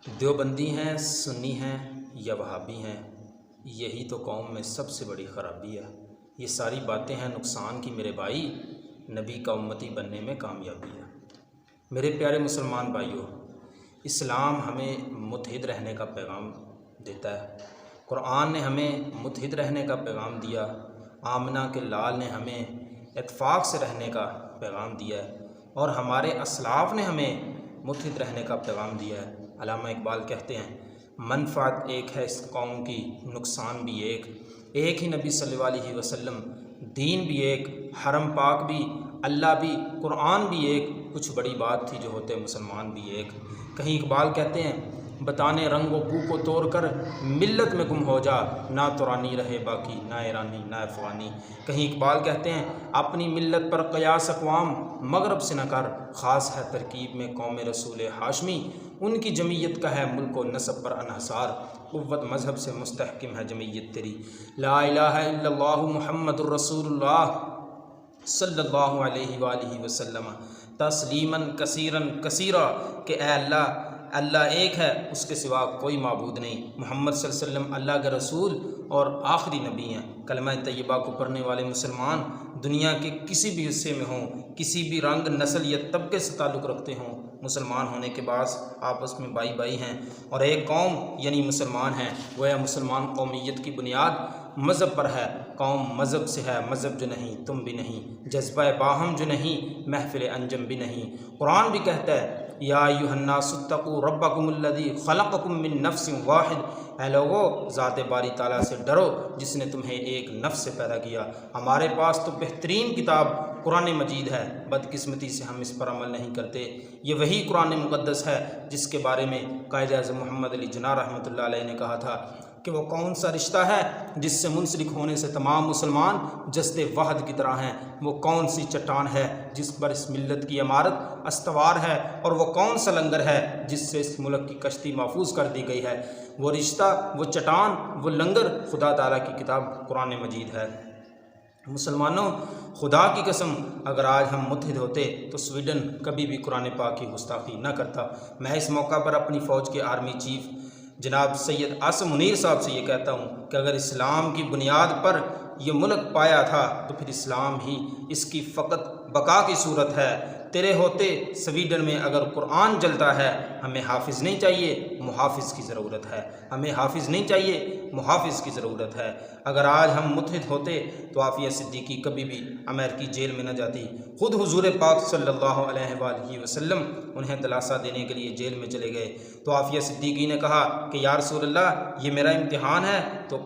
देवबंदी हैं, सुन्नी हैं या वहाबी हैं, यही तो कौम में सबसे बड़ी ख़राबी है। ये सारी बातें हैं नुकसान की मेरे भाई, नबी का उम्मती बनने में कामयाबी है। मेरे प्यारे मुसलमान भाइयों, इस्लाम हमें मुत्हिद रहने का पैगाम देता है। कुरान ने हमें मुत्हिद रहने का पैगाम दिया। आमना के लाल ने हमें इत्फाक़ से रहने का पैगाम दिया है और हमारे असलाफ़ ने हमें मुत्हिद रहने का पैगाम दिया है। अल्लामा इकबाल कहते हैं, मनफ़ात एक है इस कौम की, नुकसान भी एक ही नबी सल्लल्लाहु अलैहि वसल्लम, दीन भी एक, हरम पाक भी, अल्लाह भी, कुरान भी एक, कुछ बड़ी बात थी जो होते मुसलमान भी एक। कहीं इकबाल कहते हैं, बताने रंग व बू को तोड़ कर मिल्लत में गुम हो जा, ना तुरानी रहे बाकी, ना ईरानी ना अफ़गानी। कहीं इकबाल कहते हैं, अपनी मिल्लत पर क़यास अक़वाम मगरब से न कर, ख़ास है तरकीब में कौम रसूल हाशमी, उनकी जमीयत का है मुल्क व नसब पर अनहसार, क़ुव्वत मज़हब से मुस्तहकिम है जमीयत तेरी। ला इलाहा इल्लल्लाहु मुहम्मदुर रसूलुल्लाह सल्लल्लाहु अलैहि वसल्लम तस्लीमन कसीरन कसीरा, कि अल्लाह एक है, उसके सिवा कोई माबूद नहीं। मोहम्मद सल्लल्लाहु अलैहि वसल्लम अल्लाह के रसूल और आखिरी नबी हैं। कलमा तैयबा को पढ़ने वाले मुसलमान दुनिया के किसी भी हिस्से में हों, किसी भी रंग नस्ल या तबके से ताल्लुक़ रखते हों, मुसलमान होने के बाद आपस में भाई भाई हैं और एक कौम यानी मुसलमान हैं। गोया मुसलमान कौमियत की बुनियाद मज़हब पर है। कौम मज़हब से है, मज़हब जो नहीं तुम भी नहीं, जज्बा बाहम जो नहीं महफ़िल अंजम भी नहीं। कुरान भी कहता है, या अय्युहन्नासुत्तक़ू रब्बकुमुल्लज़ी ख़लक़कुम मिन नफ्सिन वाहिद, ऐ लोगो ज़ात बारी ताला से डरो जिसने तुम्हें एक नफ्स से पैदा किया। हमारे पास तो बेहतरीन किताब कुरान मजीद है, बदकिस्मती से हम इस पर अमल नहीं करते। ये वही कुरान मुक़द्दस है जिसके बारे में कायद-ए-आज़म मोहम्मद अली जिन्ना रहमतुल्लाह अलैह ने कहा था कि वो कौन सा रिश्ता है जिससे मुंसलिक होने से तमाम मुसलमान जस्दे वहद की तरह हैं। वो कौन सी चट्टान है जिस पर इस मिल्लत की इमारत अस्तवार है, और वो कौन सा लंगर है जिससे इस मुल्क की कश्ती महफूज कर दी गई है। वो रिश्ता, वो चट्टान, वो लंगर खुदा ताला की किताब कुरान मजीद है। मुसलमानों, खुदा की कसम, अगर आज हम मुत्हिद होते तो स्वीडन कभी भी कुरान पाक की गुस्ताखी न करता। मैं इस मौका पर अपनी फ़ौज के आर्मी चीफ जनाब सैयद आसिम मुनीर साहब से ये कहता हूँ कि अगर इस्लाम की बुनियाद पर यह मुल्क पाया था तो फिर इस्लाम ही इसकी फ़कत बका की सूरत है। तेरे होते स्वीडन में अगर कुरान जलता है, हमें हाफिज़ नहीं चाहिए, मुहाफिज़ की ज़रूरत है। हमें हाफिज़ नहीं चाहिए, मुहाफिज़ की ज़रूरत है। अगर आज हम मुत्हिद होते तो आफ़िया सिद्दीकी कभी भी अमेरिकी जेल में न जाती। ख़ुद हुज़ूर पाक सल्लल्लाहु अलैहि वसल्लम उन्हें दिलासा देने के लिए जेल में चले गए तो आफ़िया सिद्दीकी ने कहा कि या रसूल अल्लाह, ये मेरा इम्तिहान है। तो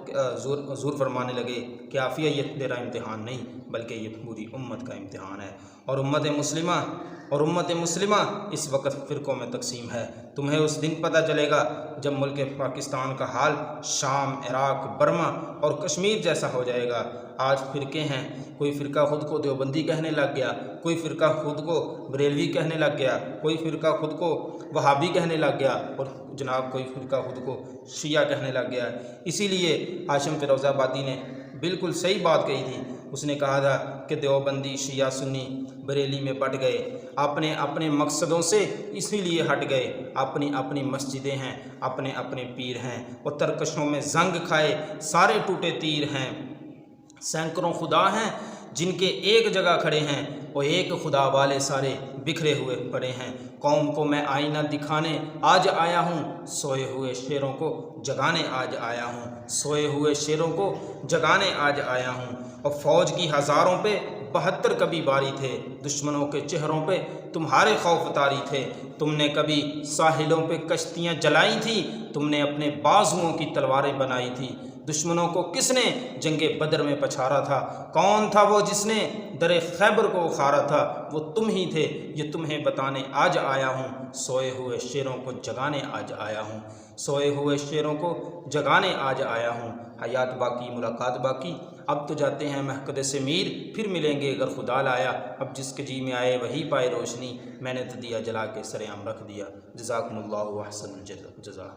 हुज़ूर फरमाने लगे कि आफ़िया, ये तेरा इम्तिहान नहीं बल्कि ये पूरी उम्मत का इम्तिहान है। और उम्मत मुस्लिमा इस वक्त फ़िरक़ों में तकसीम है। तुम्हें उस दिन पता चलेगा जब मुल्क पाकिस्तान का हाल शाम, इराक़, बर्मा और कश्मीर जैसा हो जाएगा। आज फ़िरक़े हैं, कोई फ़िरक़ा ख़ुद को देवबंदी कहने लग गया, कोई फ़िरक़ा ख़ुद को बरेलवी कहने लग गया, कोई फ़िरक़ा ख़ुद को वहाबी कहने लग गया और जनाब कोई फ़िरक़ा ख़ुद को शिया कहने लग गया। इसीलिए हाशिम फ़िरोज़ाबादी ने बिल्कुल सही बात कही थी। उसने कहा था कि देवबंदी, शिया, सुन्नी, बरेली में बट गए, अपने अपने मकसदों से इसीलिए हट गए। अपनी अपनी मस्जिदें हैं, अपने अपने पीर हैं और तरकशों में जंग खाए सारे टूटे तीर हैं। सैकड़ों खुदा हैं जिनके एक जगह खड़े हैं, और एक खुदा वाले सारे बिखरे हुए पड़े हैं। कौम को मैं आईना दिखाने आज आया हूँ, सोए हुए शेरों को जगाने आज आया हूँ, सोए हुए शेरों को जगाने आज आया हूँ। और फ़ौज की हज़ारों पे 72 कभी बारी थे, दुश्मनों के चेहरों पे तुम्हारे खौफ तारी थे। तुमने कभी साहिलों पे कश्तियाँ जलाई थी, तुमने अपने बाजुओं की तलवारें बनाई थी। दुश्मनों को किसने जंगे बदर में पछाड़ा था? कौन था वो जिसने दरे खैबर को उखाड़ा था? वो तुम ही थे। ये तुम्हें बताने आज आया हूँ, सोए हुए शेरों को जगाने आज आया हूँ, सोए हुए शेरों को जगाने आज आया हूँ। हयात बाकी, मुलाकात बाकी। अब तो जाते हैं महकद से मीर, फिर मिलेंगे अगर खुदा लाया। अब जिसके जी में आए वही पाए रोशनी, मैंने तो दिया जला के सरेआम रख दिया। जज़ाकुमुल्लाहु व अहसनुल जज़ा।